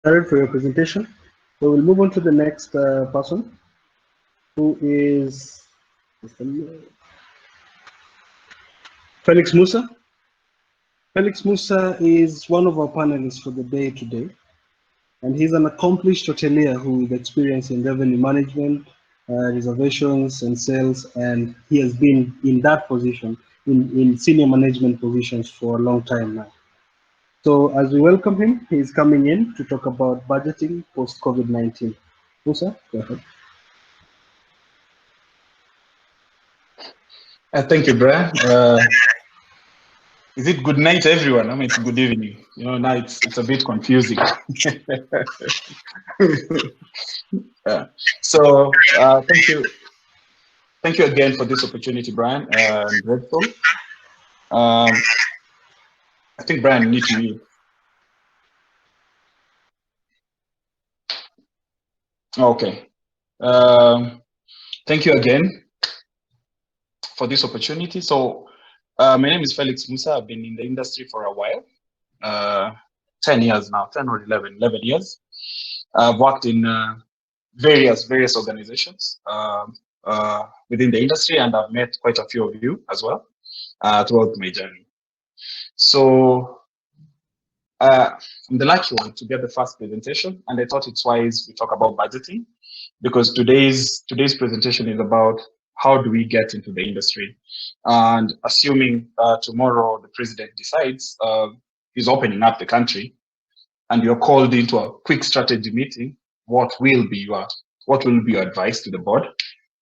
Jared, for your presentation. So we'll move on to the next person, who is Felix Musa. Felix Musa is one of our panelists for the day today, and he's an accomplished hotelier who with experience in revenue management, reservations, and sales, and he has been in that position, in senior management positions for a long time now. So as we welcome him, he's coming in to talk about budgeting post-COVID-19. Musa, go ahead. Thank you, Brian. Is it good night, everyone? I mean, it's good evening. You know, now it's a bit confusing. So thank you again for this opportunity, Brian and RevSol. I think Brian needs to mute. Okay. Thank you again for this opportunity. So my name is Felix Musa. I've been in the industry for a while, 10 years now, 10 or 11 years. I've worked in various organizations within the industry, and I've met quite a few of you as well throughout my journey. So I'm the lucky one to get the first presentation, and I thought it's wise we talk about budgeting, because today's presentation is about how do we get into the industry. And assuming tomorrow the president decides he's opening up the country, and you're called into a quick strategy meeting, what will be your advice to the board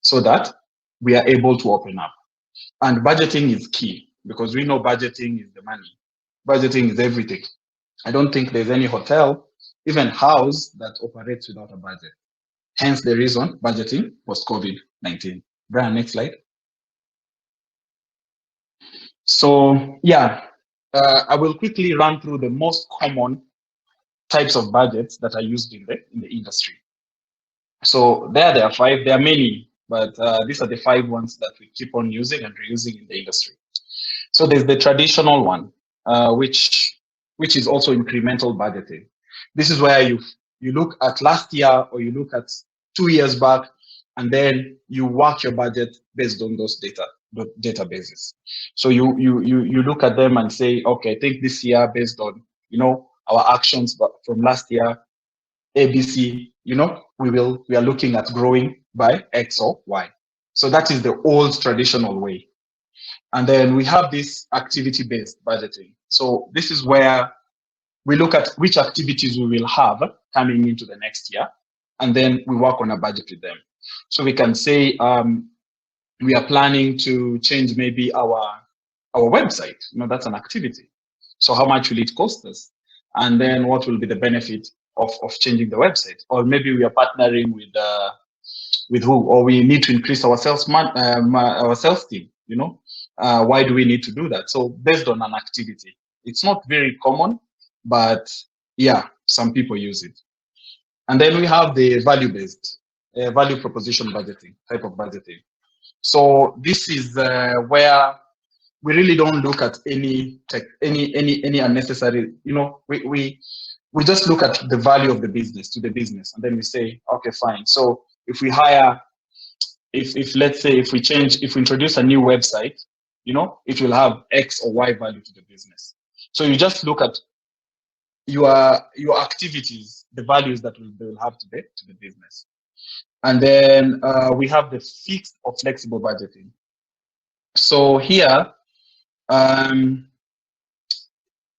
so that we are able to open up? And budgeting is key, because we know budgeting is the money. Budgeting is everything. I don't think there's any hotel, even house, that operates without a budget. Hence the reason budgeting post-COVID-19. Brian, next slide. So yeah, I will quickly run through the most common types of budgets that are used in the industry. So there are 5. There are many, but these are the 5 ones that we keep on using and reusing in the industry. So there's the traditional one, which is also incremental budgeting. This is where you look at last year, or you look at 2 years back, and then you work your budget based on those databases. So you look at them and say, okay, I think this year, based on our actions from last year, ABC, we are looking at growing by X or Y. So that is the old traditional way. And then we have this activity-based budgeting. So this is where we look at which activities we will have coming into the next year, and then we work on a budget with them. So we can say we are planning to change maybe our website. That's an activity. So how much will it cost us? And then what will be the benefit of changing the website? Or maybe we are partnering with who? Or we need to increase our sales team. Why do we need to do that? So based on an activity. It's not very common, but yeah, some people use it. And then we have the value-based, value proposition budgeting type of budgeting. So this is where we really don't look at any unnecessary. We just look at the value of the business to the business, and then we say, okay, fine. So if we hire, if let's say if we introduce a new website, it will have X or Y value to the business. So you just look at your activities, the values that they will have to the business. And then we have the fixed or flexible budgeting. So here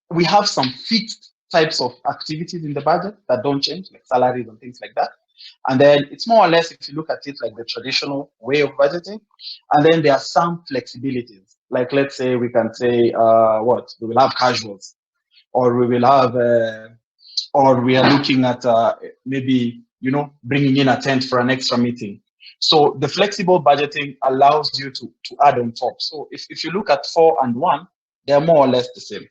we have some fixed types of activities in the budget that don't change, like salaries and things like that. And then it's more or less, if you look at it, like the traditional way of budgeting. And then there are some flexibilities. Like, let's say we can say we will have casuals, or we will have, or we are looking at maybe bringing in a tent for an extra meeting. So the flexible budgeting allows you to add on top. So if you look at 4 and 1, they're more or less the same.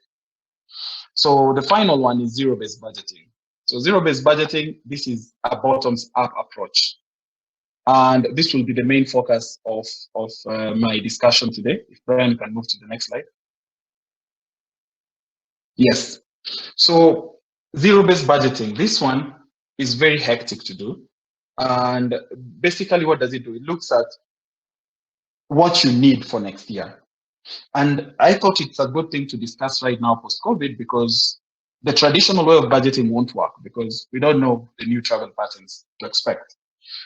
So the final one is zero-based budgeting. So zero-based budgeting, this is a bottoms-up approach. And this will be the main focus of my discussion today. If Brian can move to the next slide. Yes. So Zero-based budgeting. This one is very hectic to do. And basically, what does it do? It looks at what you need for next year. And I thought it's a good thing to discuss right now post-COVID, because the traditional way of budgeting won't work because we don't know the new travel patterns to expect.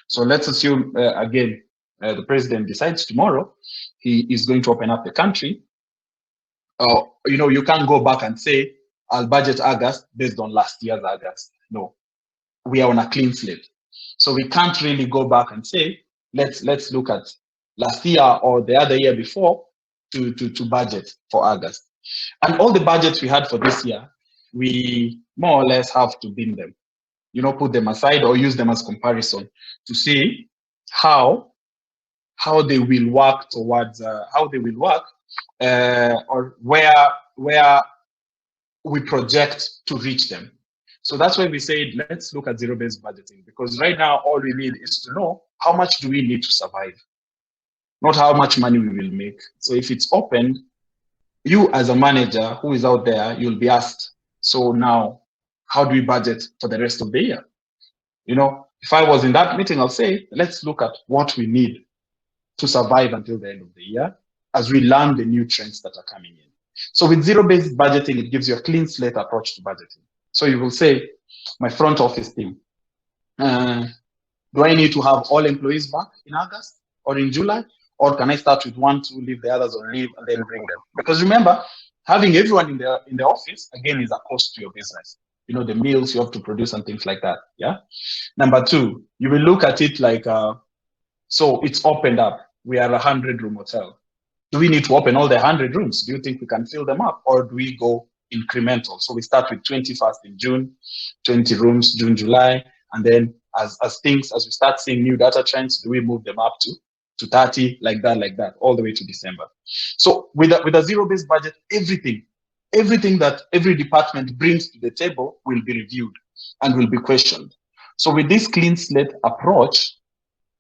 So let's assume, again, the president decides tomorrow he is going to open up the country. You can't go back and say, I'll budget August based on last year's August. No, we are on a clean slate. So we can't really go back and say, let's look at last year or the other year before to budget for August. And all the budgets we had for this year, we more or less have to bin them, put them aside or use them as comparison to see how they will work towards, or where we project to reach them. So that's why we said, let's look at zero-based budgeting, because right now, all we need is to know how much do we need to survive, not how much money we will make. So if it's opened, you as a manager who is out there, you'll be asked, so now, how do we budget for the rest of the year? If I was in that meeting, I'll say, let's look at what we need to survive until the end of the year as we learn the new trends that are coming in. So with zero-based budgeting, it gives you a clean slate approach to budgeting. So you will say, my front office team, do I need to have all employees back in August or in July? Or can I start with 1, 2, leave the others on leave, and then bring them? Because remember, having everyone in the office, again, is a cost to your business. The meals you have to produce and things like that, yeah? Number 2, you will look at it like, so it's opened up. We are a 100-room hotel. Do we need to open all the 100 rooms? Do you think we can fill them up? Or do we go incremental? So we start with 20 first in June, 20 rooms, June, July. And then as we start seeing new data trends, do we move them up to 30, like that, all the way to December? So with a zero-based budget, everything that every department brings to the table will be reviewed and will be questioned. So with this clean slate approach,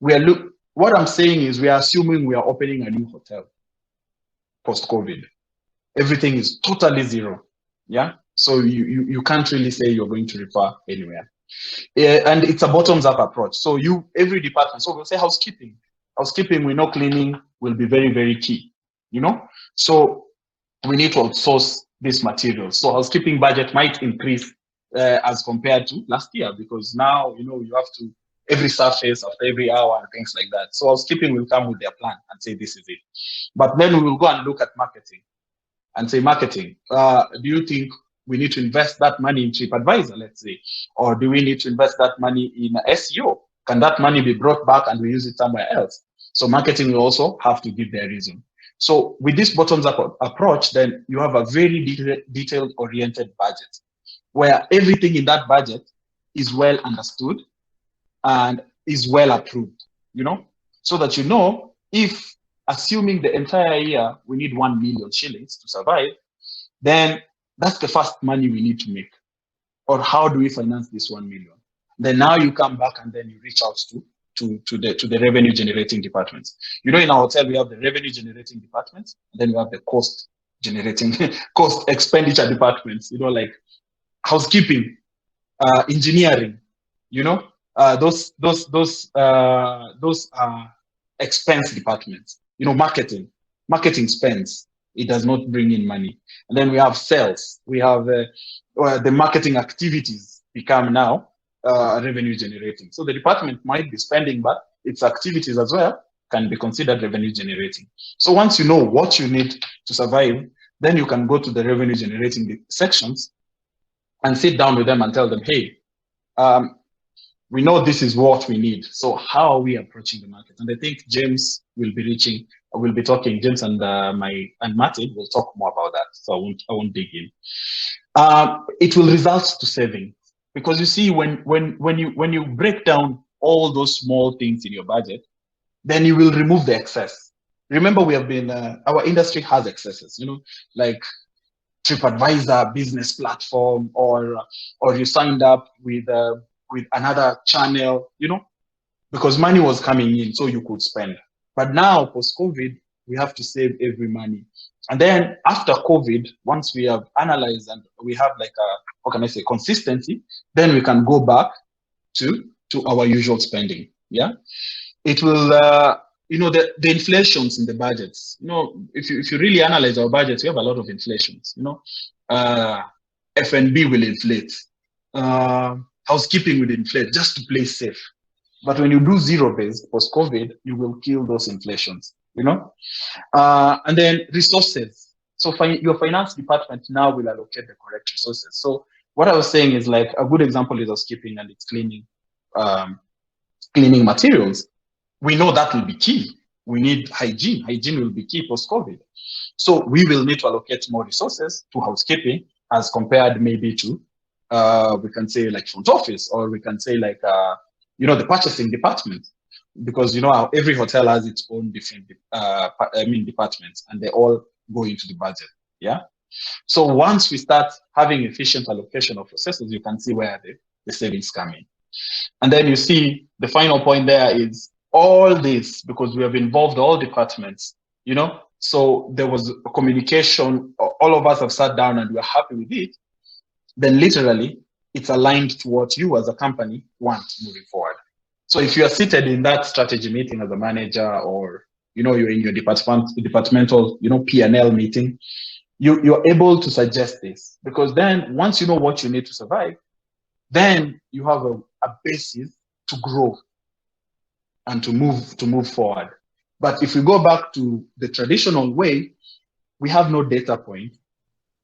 what I'm saying is we are assuming we are opening a new hotel post-COVID. Everything is totally zero, yeah? So you can't really say you're going to refer anywhere. And it's a bottoms-up approach. So every department, so we'll say housekeeping. Housekeeping, we know cleaning will be very, very key, So we need to outsource this material. So housekeeping budget might increase as compared to last year, because now, you have to, every surface after every hour and things like that. So housekeeping will come with their plan and say, this is it. But then we will go and look at marketing and say, marketing, do you think we need to invest that money in TripAdvisor, let's say? Or do we need to invest that money in SEO? Can that money be brought back and we use it somewhere else? So marketing will also have to give their reason. So with this bottoms-up approach, then you have a very detailed-oriented budget, where everything in that budget is well understood and is well approved, so that if, assuming the entire year we need 1 million shillings to survive, then that's the first money we need to make. Or how do we finance this 1 million? Then now you come back and then you reach out to the revenue generating departments. In our hotel, we have the revenue generating departments, and then we have the cost expenditure departments, like housekeeping, engineering, those expense departments. Marketing spends, it does not bring in money. And then we have sales, we have the marketing activities become now revenue generating. So the department might be spending, but its activities as well can be considered revenue generating. So once you know what you need to survive, then you can go to the revenue generating sections and sit down with them and tell them, hey, we know this is what we need. So how are we approaching the market? And I think James will be talking. James and Martin will talk more about that. So I won't dig in. It will result to saving, because you see, when you break down all those small things in your budget, then you will remove the excess. Remember, we have been our industry has excesses, like TripAdvisor business platform, or you signed up with another channel, because money was coming in, so you could spend. But now, post-COVID, we have to save every money. And then after COVID, once we have analyzed and we have like a, how can I say, consistency, then we can go back to our usual spending. Yeah, it will, the inflations in the budgets. If you really analyze our budgets, we have a lot of inflations. F&B will inflate, housekeeping will inflate just to play safe. But when you do zero-based post-COVID, you will kill those inflations. And then resources. So your finance department now will allocate the correct resources. So what I was saying is, like, a good example is housekeeping and it's cleaning materials. We know that will be key. We need hygiene. Hygiene will be key post-COVID. So we will need to allocate more resources to housekeeping as compared maybe to, we can say, like front office, or we can say like, the purchasing department. Because every hotel has its own different departments, and they all go into the budget. Yeah. So once we start having efficient allocation of resources, you can see where the savings come in. And then you see the final point there is all this, because we have involved all departments, so there was a communication, all of us have sat down and we're happy with it. Then literally it's aligned to what you as a company want moving forward. So if you are seated in that strategy meeting as a manager, or you're in your departmental P&L meeting, you're able to suggest this, because then once you know what you need to survive, then you have a basis to grow and to move forward. But if we go back to the traditional way, we have no data point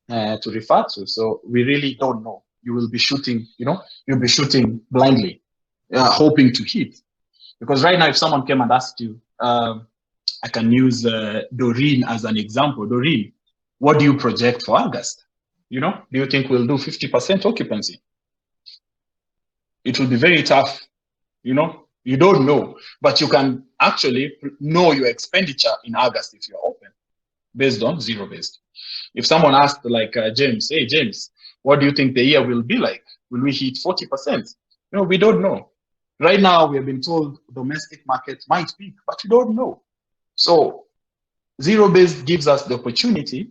to refer to, so we really don't know. You will be shooting, you'll be shooting blindly, hoping to hit. Because right now, if someone came and asked you, I can use Doreen as an example. Doreen, what do you project for August? Do you think we'll do 50% occupancy? It will be very tough. You don't know, but you can actually know your expenditure in August if you're open, based on zero-based. If someone asked, like, James, hey, James, what do you think the year will be like? Will we hit 40%? We don't know. Right now, we have been told domestic market might peak, but we don't know. So zero-based gives us the opportunity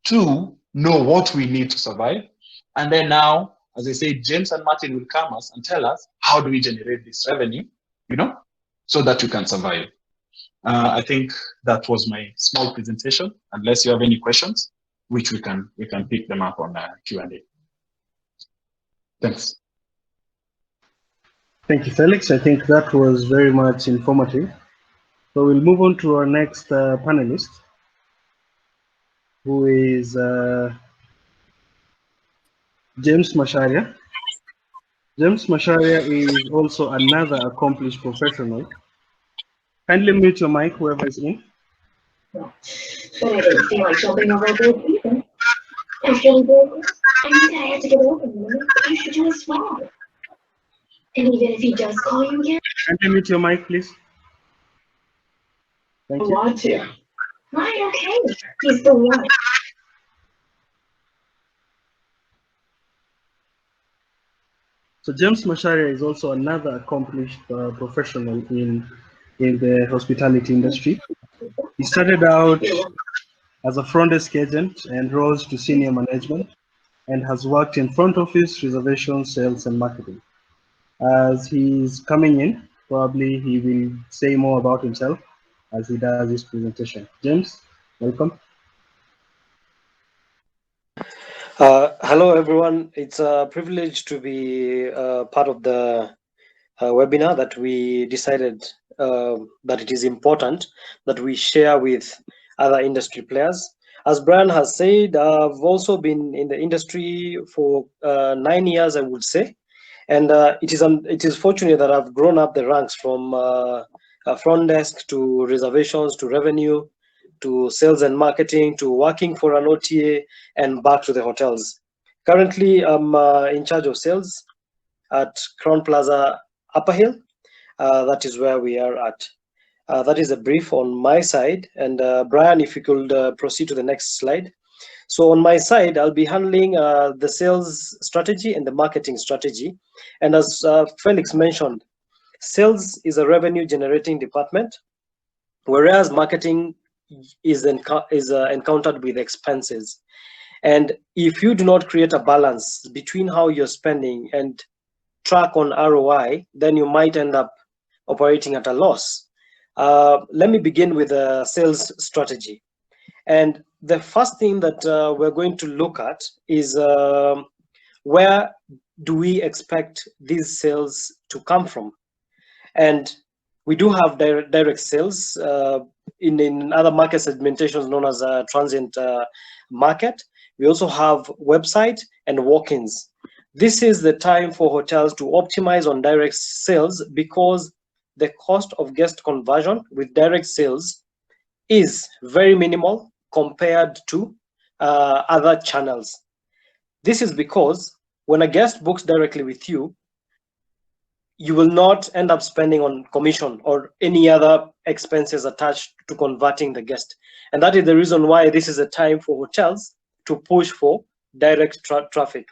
to know what we need to survive. And then now, as I said, James and Martin will come us and tell us, how do we generate this revenue, so that we can survive. I think that was my small presentation, unless you have any questions, which we can pick them up on Q&A. Thanks. Thank you, Felix. I think that was very much informative. So we'll move on to our next panelist, who is James Macharia. James Macharia is also another accomplished professional. Kindly mute your mic, whoever is in. But I didn't feel like jumping over a bridge either. After the burger, I knew that I had to get over him. You should do as well. And even if he does call you again, Kindly mute your mic, please. Thank you. I want to. Right, okay. He's the one. So James Macharia is also another accomplished professional in the hospitality industry. He started out as a front desk agent and rose to senior management, and has worked in front office, reservation, sales, and marketing. As he's coming in, probably he will say more about himself as he does his presentation. James, welcome. Hello, everyone. It's a privilege to be part of the webinar that we decided that it is important that we share with other industry players. As Brian has said, I've also been in the industry for 9 years, I would say. And it is fortunate that I've grown up the ranks from front desk to reservations to revenue to sales and marketing to working for an OTA and back to the hotels. Currently, I'm in charge of sales at Crown Plaza Upper Hill. That is where we are at. That is a brief on my side. And Brian, if you could proceed to the next slide. So on my side, I'll be handling the sales strategy and the marketing strategy. And as Felix mentioned, sales is a revenue generating department, whereas marketing is encountered with expenses. And if you do not create a balance between how you're spending and track on ROI, then you might end up operating at a loss. Let me begin with a sales strategy. And the first thing that we're going to look at is where do we expect these sales to come from? And we do have direct sales in other market segmentations known as a transient market. We also have website and walk-ins. This is the time for hotels to optimize on direct sales because the cost of guest conversion with direct sales is very minimal compared to other channels. This is because when a guest books directly with you, you will not end up spending on commission or any other expenses attached to converting the guest. And that is the reason why this is a time for hotels to push for direct traffic.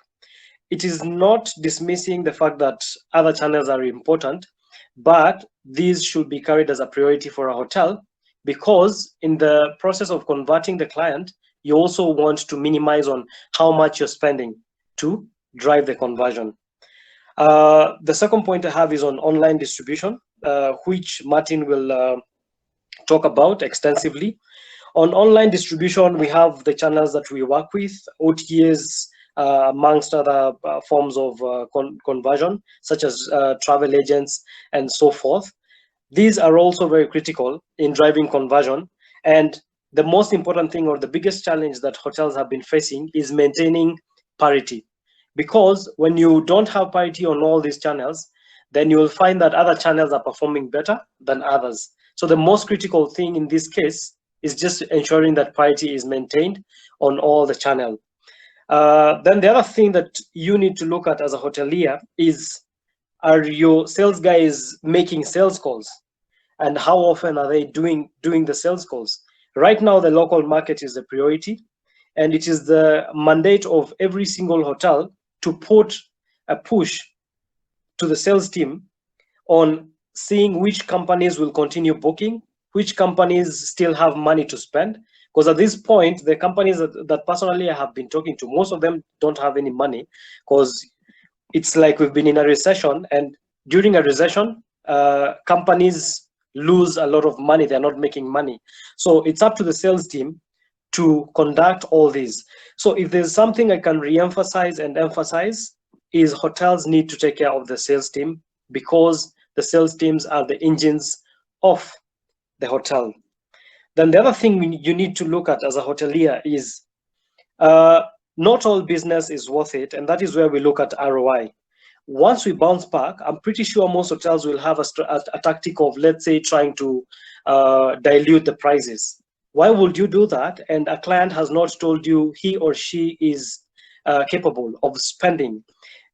It is not dismissing the fact that other channels are important, but these should be carried as a priority for a hotel, because in the process of converting the client, you also want to minimize on how much you're spending to drive the conversion. The second point I have is on online distribution, which Martin will talk about extensively. On online distribution, we have the channels that we work with, OTAs, amongst other forms of conversion, such as travel agents and so forth. These are also very critical in driving conversion. And the most important thing, or the biggest challenge that hotels have been facing, is maintaining parity. Because when you don't have parity on all these channels, then you will find that other channels are performing better than others. So the most critical thing in this case is just ensuring that parity is maintained on all the channels. Then the other thing that you need to look at as a hotelier is, are your sales guys making sales calls? And how often are they doing the sales calls? Right now, the local market is a priority, and it is the mandate of every single hotel to put a push to the sales team on seeing which companies will continue booking, which companies still have money to spend. Because at this point, the companies that personally I have been talking to, most of them don't have any money, because it's like we've been in a recession, and during a recession, companies lose a lot of money. They're not making money. So it's up to the sales team to conduct all these. So if there's something I can re-emphasize and emphasize, is hotels need to take care of the sales team, because the sales teams are the engines of the hotel. Then the other thing you need to look at as a hotelier is not all business is worth it, and that is where we look at ROI. Once we bounce back, I'm pretty sure most hotels will have a tactic of, let's say, trying to dilute the prices. Why would you do that? And a client has not told you he or she is capable of spending.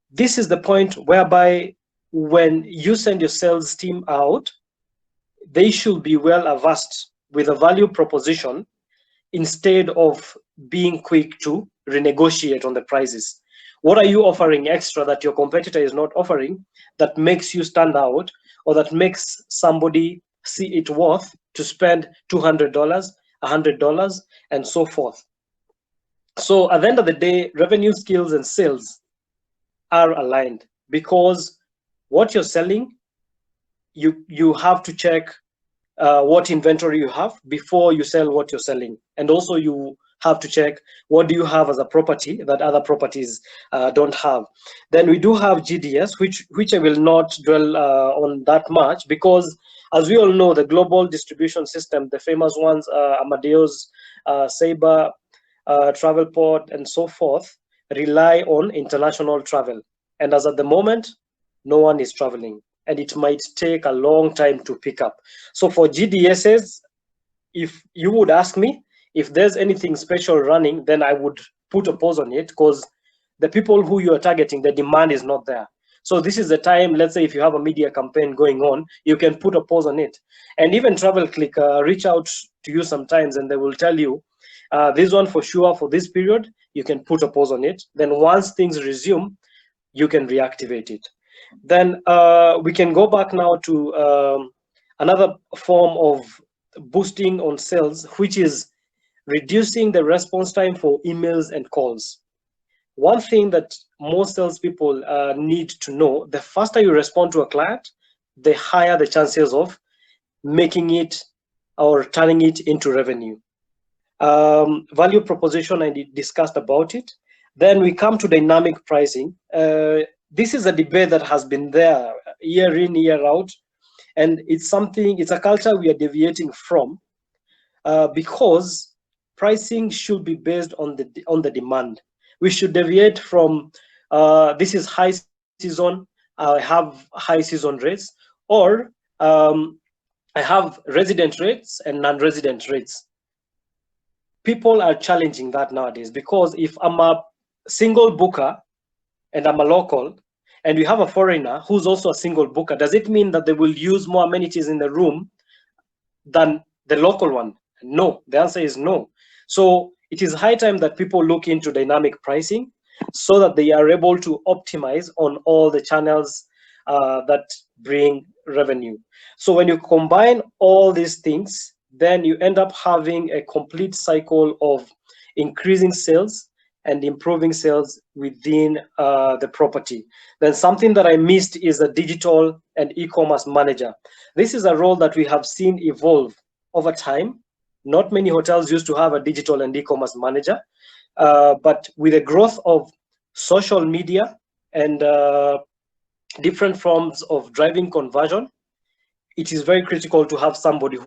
This is the point whereby when you send your sales team out, they should be well versed with a value proposition instead of being quick to renegotiate on the prices. What are you offering extra that your competitor is not offering that makes you stand out, or that makes somebody see it worth to spend $200, $100, and so forth? So at the end of the day, revenue, skills, and sales are aligned, because what you're selling, you have to check what inventory you have before you sell what you're selling. And also you have to check what do you have as a property that other properties don't have. Then we do have GDS, which I will not dwell on that much, because as we all know, the global distribution system, the famous ones, Amadeus, Sabre, Travelport, and so forth, rely on international travel. And as at the moment, no one is traveling, and it might take a long time to pick up. So for GDSs, if you would ask me if there's anything special running, then I would put a pause on it, because the people who you are targeting, the demand is not there. So this is the time, let's say if you have a media campaign going on, you can put a pause on it. And even TravelClick reach out to you sometimes, and they will tell you, this one for sure, for this period, you can put a pause on it. Then once things resume, you can reactivate it. Then we can go back now to another form of boosting on sales, which is reducing the response time for emails and calls. One thing that most salespeople need to know: the faster you respond to a client, the higher the chances of making it or turning it into revenue. Value proposition, I discussed about it. Then we come to dynamic pricing. This is a debate that has been there year in, year out, and it's a culture we are deviating from, because pricing should be based on the demand. We should deviate from this is high season, I have high season rates, or I have resident rates and non-resident rates. People are challenging that nowadays, because if I'm a single booker and I'm a local, and we have a foreigner who's also a single booker, does it mean that they will use more amenities in the room than the local one? No, the answer is no. So it is high time that people look into dynamic pricing so that they are able to optimize on all the channels that bring revenue. So when you combine all these things, then you end up having a complete cycle of increasing sales and improving sales within the property. Then something that I missed is a digital and e-commerce manager. This is a role that we have seen evolve over time. Not many hotels used to have a digital and e-commerce manager, but with the growth of social media and different forms of driving conversion, it is very critical to have somebody who